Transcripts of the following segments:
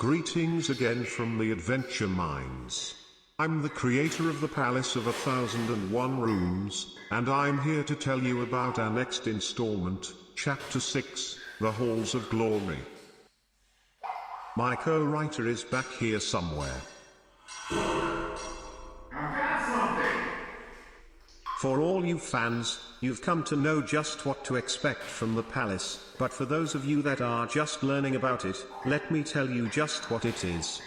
Greetings again from the Adventure Minds. I'm the creator of the Palace of 1001 Rooms, and I'm here to tell you about our next installment, Chapter 6, The Halls of Glory. My co-writer is back here somewhere. For all you fans, you've come to know just what to expect from the palace, but for those of you that are just learning about it, let me tell you just what it is.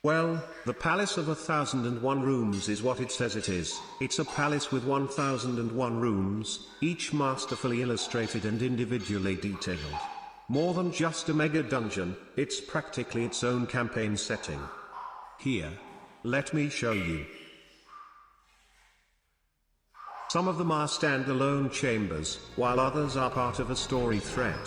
Well, the Palace of 1001 Rooms is what it says it is. It's a palace with 1001 rooms, each masterfully illustrated and individually detailed. More than just a mega dungeon, it's practically its own campaign setting. Here, let me show you. Some of them are standalone chambers, while others are part of a story thread.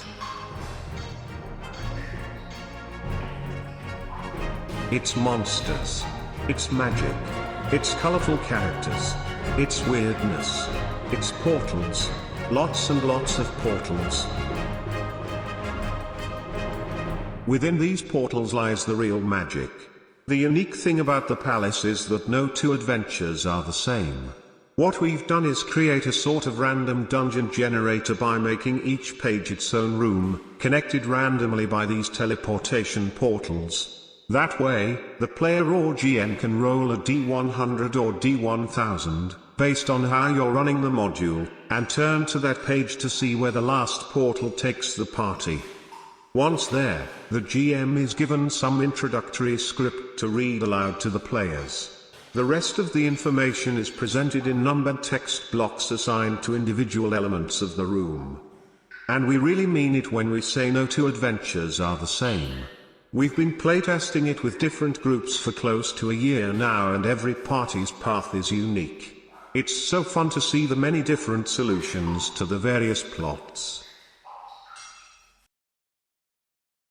It's monsters. It's magic. It's colorful characters. It's weirdness. It's portals. Lots and lots of portals. Within these portals lies the real magic. The unique thing about the palace is that no two adventures are the same. What we've done is create a sort of random dungeon generator by making each page its own room, connected randomly by these teleportation portals. That way, the player or GM can roll a D100 or D1000, based on how you're running the module, and turn to that page to see where the last portal takes the party. Once there, the GM is given some introductory script to read aloud to the players. The rest of the information is presented in numbered text blocks assigned to individual elements of the room. And we really mean it when we say no two adventures are the same. We've been playtesting it with different groups for close to a year now, and every party's path is unique. It's so fun to see the many different solutions to the various plots.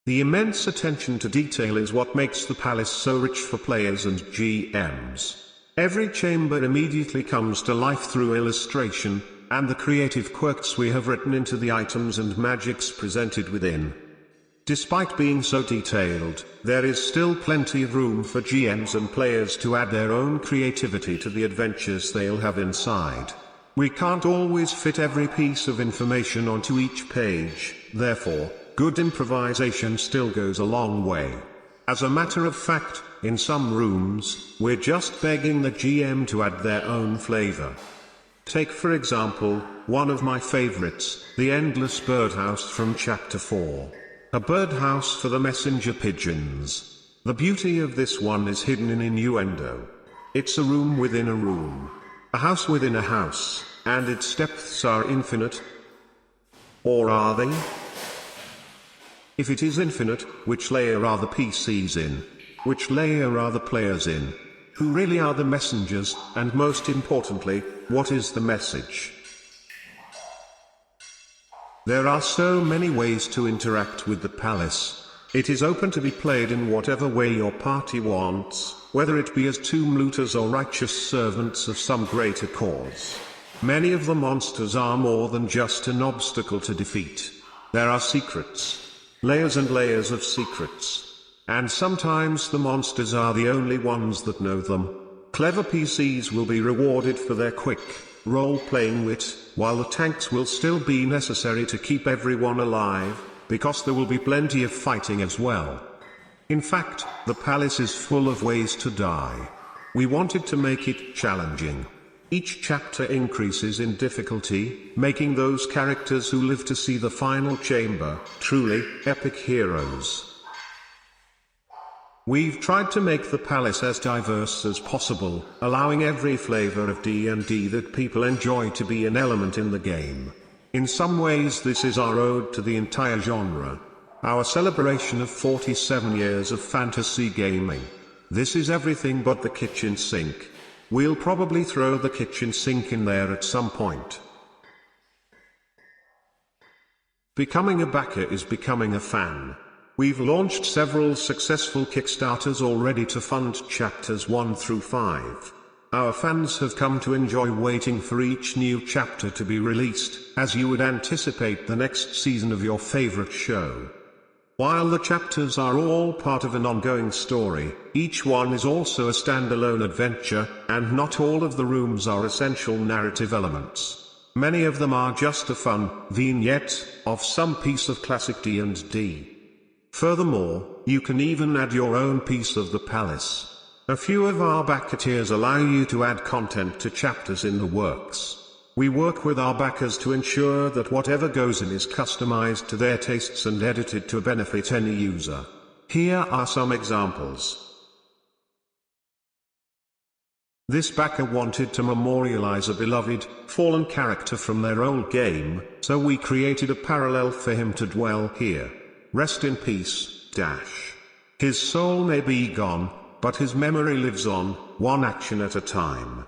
The immense attention to detail is what makes the palace so rich for players and GMs. Every chamber immediately comes to life through illustration, and the creative quirks we have written into the items and magics presented within. Despite being so detailed, there is still plenty of room for GMs and players to add their own creativity to the adventures they'll have inside. We can't always fit every piece of information onto each page, therefore, good improvisation still goes a long way. As a matter of fact, in some rooms, we're just begging the GM to add their own flavor. Take for example, one of my favorites, the Endless Birdhouse from Chapter 4. A birdhouse for the messenger pigeons. The beauty of this one is hidden in innuendo. It's a room within a room. A house within a house, and its depths are infinite. Or are they? If it is infinite, which layer are the PCs in? Which layer are the players in? Who really are the messengers, and most importantly, what is the message? There are so many ways to interact with the palace. It is open to be played in whatever way your party wants, whether it be as tomb looters or righteous servants of some greater cause. Many of the monsters are more than just an obstacle to defeat. There are secrets. Layers and layers of secrets. And sometimes the monsters are the only ones that know them. Clever PCs will be rewarded for their quick, role-playing wit, while the tanks will still be necessary to keep everyone alive, because there will be plenty of fighting as well. In fact, the palace is full of ways to die. We wanted to make it challenging. Each chapter increases in difficulty, making those characters who live to see the final chamber truly epic heroes. We've tried to make the palace as diverse as possible, allowing every flavor of D&D that people enjoy to be an element in the game. In some ways this is our ode to the entire genre. Our celebration of 47 years of fantasy gaming. This is everything but the kitchen sink. We'll probably throw the kitchen sink in there at some point. Becoming a backer is becoming a fan. We've launched several successful Kickstarters already to fund chapters 1 through 5. Our fans have come to enjoy waiting for each new chapter to be released, as you would anticipate the next season of your favorite show. While the chapters are all part of an ongoing story, each one is also a standalone adventure, and not all of the rooms are essential narrative elements. Many of them are just a fun vignette of some piece of classic D&D. Furthermore, you can even add your own piece of the palace. A few of our backer tiers allow you to add content to chapters in the works. We work with our backers to ensure that whatever goes in is customized to their tastes and edited to benefit any user. Here are some examples. This backer wanted to memorialize a beloved, fallen character from their old game, so we created a parallel for him to dwell here. Rest in peace, Dash. His soul may be gone, but his memory lives on, one action at a time.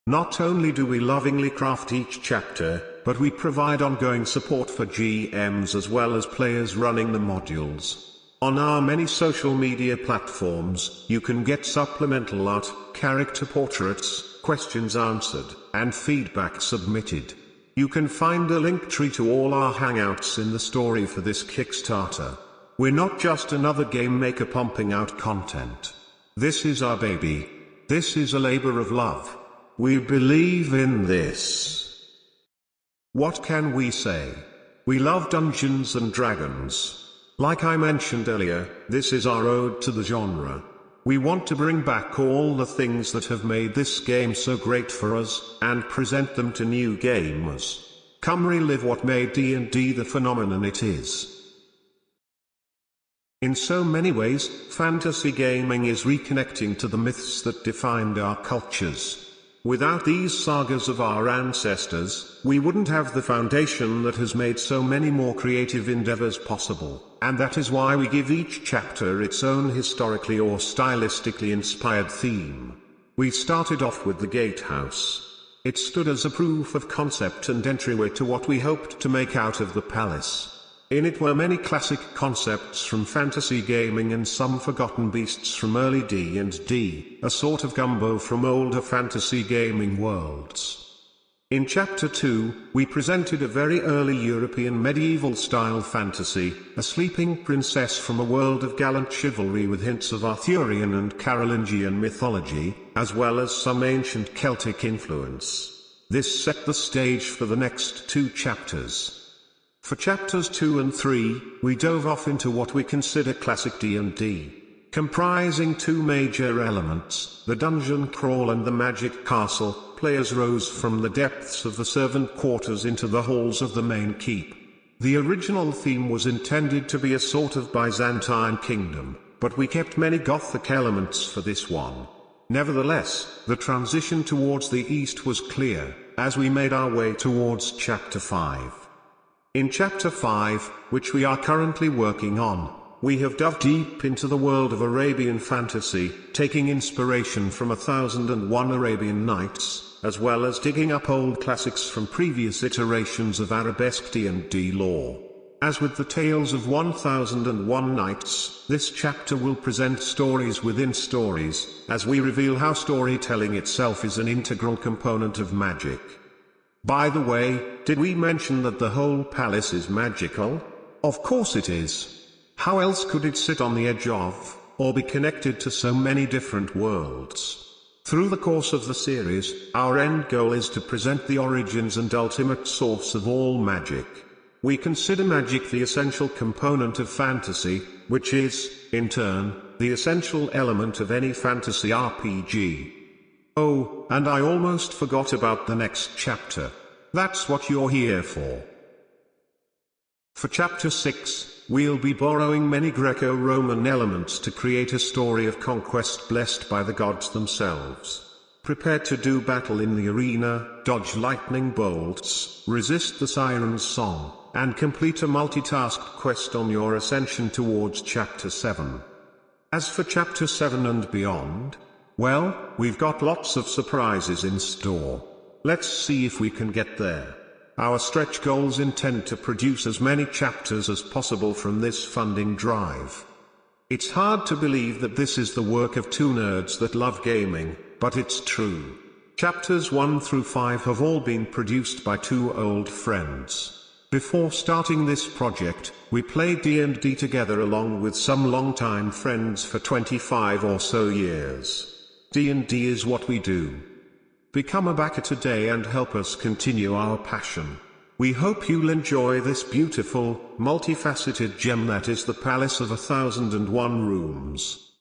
Not only do we lovingly craft each chapter, but we provide ongoing support for GMs as well as players running the modules. On our many social media platforms, you can get supplemental art, character portraits, questions answered, and feedback submitted. You can find a link tree to all our hangouts in the story for this Kickstarter. We're not just another game maker pumping out content. This is our baby. This is a labor of love. We believe in this. What can we say? We love Dungeons and Dragons. Like I mentioned earlier, this is our ode to the genre. We want to bring back all the things that have made this game so great for us, and present them to new gamers. Come relive what made D&D the phenomenon it is. In so many ways, fantasy gaming is reconnecting to the myths that defined our cultures. Without these sagas of our ancestors, we wouldn't have the foundation that has made so many more creative endeavors possible, and that is why we give each chapter its own historically or stylistically inspired theme. We started off with the Gatehouse. It stood as a proof of concept and entryway to what we hoped to make out of the palace. In it were many classic concepts from fantasy gaming and some forgotten beasts from early D&D, a sort of gumbo from older fantasy gaming worlds. In Chapter 2, we presented a very early European medieval-style fantasy, a sleeping princess from a world of gallant chivalry with hints of Arthurian and Carolingian mythology, as well as some ancient Celtic influence. This set the stage for the next 2 chapters. For chapters 2 and 3, we dove off into what we consider classic D&D, comprising 2 major elements, the dungeon crawl and the magic castle. Players rose from the depths of the servant quarters into the halls of the main keep. The original theme was intended to be a sort of Byzantine kingdom, but we kept many Gothic elements for this one. Nevertheless, the transition towards the east was clear, as we made our way towards Chapter 5. In Chapter 5, which we are currently working on, we have dove deep into the world of Arabian fantasy, taking inspiration from 1001 Arabian Nights, as well as digging up old classics from previous iterations of arabesque D&D lore. As with the Tales of 1001 Nights, this chapter will present stories within stories, as we reveal how storytelling itself is an integral component of magic. By the way, did we mention that the whole palace is magical? Of course it is. How else could it sit on the edge of, or be connected to so many different worlds? Through the course of the series, our end goal is to present the origins and ultimate source of all magic. We consider magic the essential component of fantasy, which is, in turn, the essential element of any fantasy RPG. Oh, and I almost forgot about the next chapter. That's what you're here for. For Chapter 6, we'll be borrowing many Greco-Roman elements to create a story of conquest blessed by the gods themselves. Prepare to do battle in the arena, dodge lightning bolts, resist the siren's song, and complete a multitasked quest on your ascension towards Chapter 7. As for Chapter 7 and beyond, well, we've got lots of surprises in store. Let's see if we can get there. Our stretch goals intend to produce as many chapters as possible from this funding drive. It's hard to believe that this is the work of 2 nerds that love gaming, but it's true. Chapters 1 through 5 have all been produced by 2 old friends. Before starting this project, we played D&D together along with some longtime friends for 25 or so years. D&D is what we do. Become a backer today and help us continue our passion. We hope you'll enjoy this beautiful, multifaceted gem that is the Palace of 1001 Rooms.